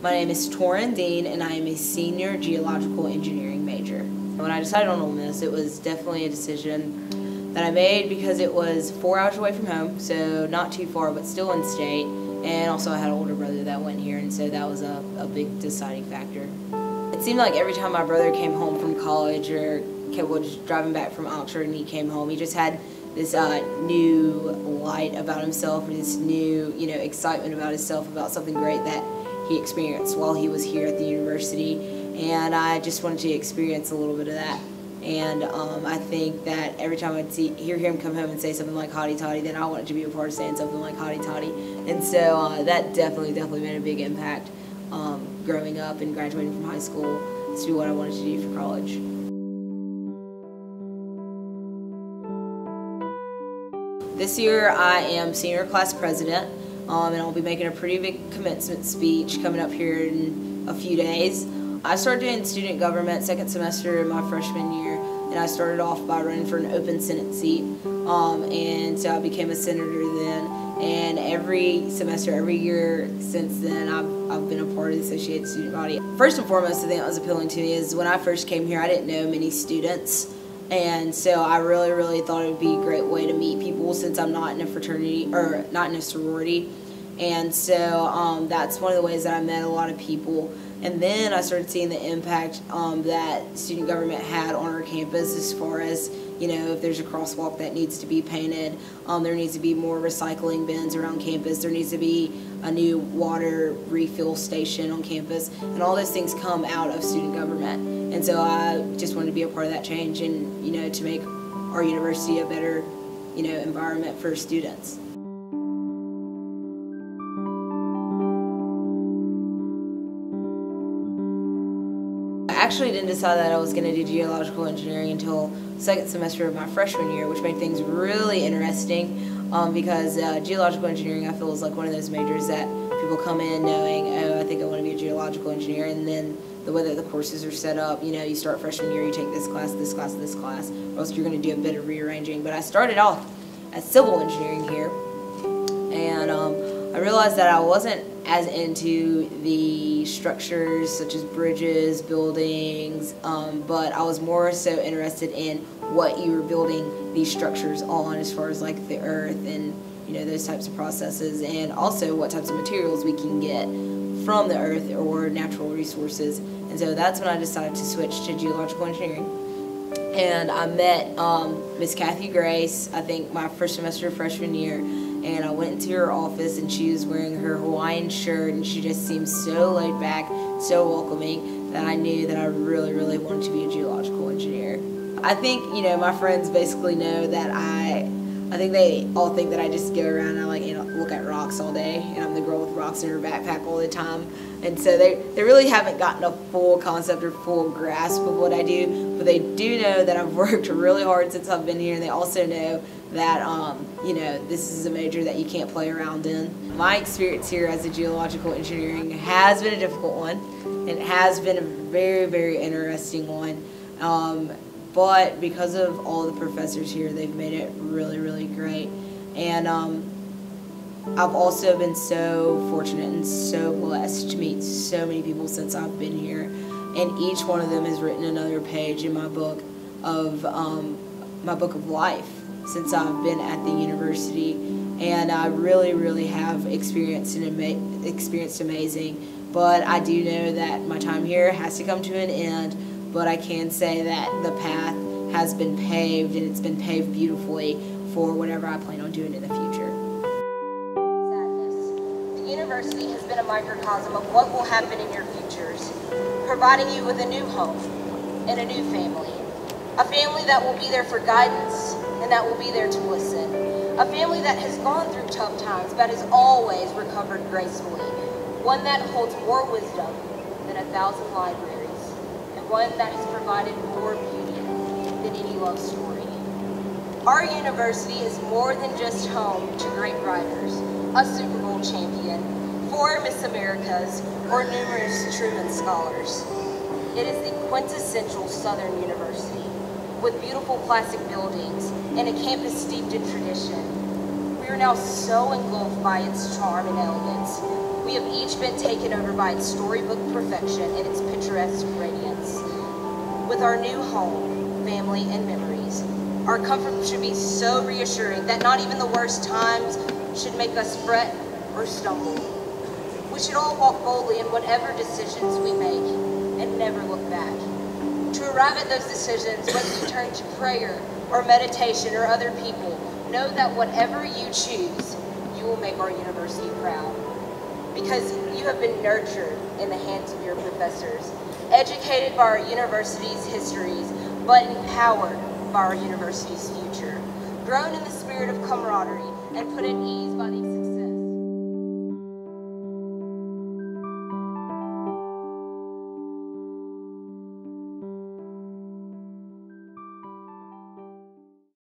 My name is Toran Dean, and I am a senior geological engineering major. When I decided on Ole Miss, it was definitely a decision that I made because it was 4 hours away from home, so not too far, but still in state. And also I had an older brother that went here, and so that was a big deciding factor. It seemed like every time my brother came home from college or was driving back from Oxford and he came home, he just had this new light about himself, and this new, excitement about himself, about something great that he experienced while he was here at the university. And I just wanted to experience a little bit of that. And I think that every time I'd hear him come home and say something like hotty toddy, then I wanted to be a part of saying something like hotty toddy. And so that definitely made a big impact growing up and graduating from high school to what I wanted to do for college. This year I am senior class president, and I'll be making a pretty big commencement speech coming up here in a few days. I started doing student government second semester in my freshman year, and I started off by running for an open Senate seat, and so I became a senator then. And every semester, every year since then, I've been a part of the Associated Student Body. First and foremost, the thing that was appealing to me is when I first came here, I didn't know many students. And so I really thought it would be a great way to meet people since I'm not in a fraternity or not in a sorority. And so that's one of the ways that I met a lot of people. And then I started seeing the impact that student government had on our campus as far as, if there's a crosswalk that needs to be painted, there needs to be more recycling bins around campus, there needs to be a new water refill station on campus, and all those things come out of student government. And so I just wanted to be a part of that change and, to make our university a better, environment for students. I actually didn't decide that I was going to do geological engineering until second semester of my freshman year, which made things really interesting because geological engineering, I feel, is like one of those majors that people come in knowing, oh, I think I want to be a geological engineer, and then the way that the courses are set up, you start freshman year, you take this class, this class, this class, or else you're going to do a bit of rearranging. But I started off as civil engineering here, and I realized that I wasn't as into the structures such as bridges, buildings, but I was more so interested in what you were building these structures on, as far as like the earth and those types of processes, and also what types of materials we can get from the earth or natural resources. And so that's when I decided to switch to geological engineering. And I met Miss Kathy Grace, I think my first semester of freshman year, and I went into her office and she was wearing her Hawaiian shirt, and she just seemed so laid back, so welcoming, that I knew that I really wanted to be a geological engineer. I think, my friends basically know that I think they all think that I just go around and I look at rocks all day, and I'm the girl with rocks in her backpack all the time. And so they really haven't gotten a full concept or full grasp of what I do, but they do know that I've worked really hard since I've been here, and they also know that this is a major that you can't play around in. My experience here as a geological engineering has been a difficult one, and it has been a very interesting one. But because of all the professors here, they've made it really great. And I've also been so fortunate and so blessed to meet so many people since I've been here. And each one of them has written another page in my book of life since I've been at the university. And I really have experienced amazing. But I do know that my time here has to come to an end. But I can say that the path has been paved, and it's been paved beautifully for whatever I plan on doing in the future. Sadness. The university has been a microcosm of what will happen in your futures, providing you with a new home and a new family. A family that will be there for guidance and that will be there to listen. A family that has gone through tough times but has always recovered gracefully. One that holds more wisdom than 1,000 libraries. One that has provided more beauty than any love story. Our university is more than just home to great writers, a Super Bowl champion, 4 Miss Americas, or numerous Truman Scholars. It is the quintessential Southern University, with beautiful classic buildings and a campus steeped in tradition. We are now so engulfed by its charm and elegance. We have each been taken over by its storybook perfection and its picturesque radiance. With our new home, family, and memories, our comfort should be so reassuring that not even the worst times should make us fret or stumble. We should all walk boldly in whatever decisions we make and never look back. To arrive at those decisions, whether you turn to prayer or meditation or other people, know that whatever you choose, you will make our university proud. Because you have been nurtured in the hands of your professors, educated by our university's histories, but empowered by our university's future, grown in the spirit of camaraderie, and put at ease by the success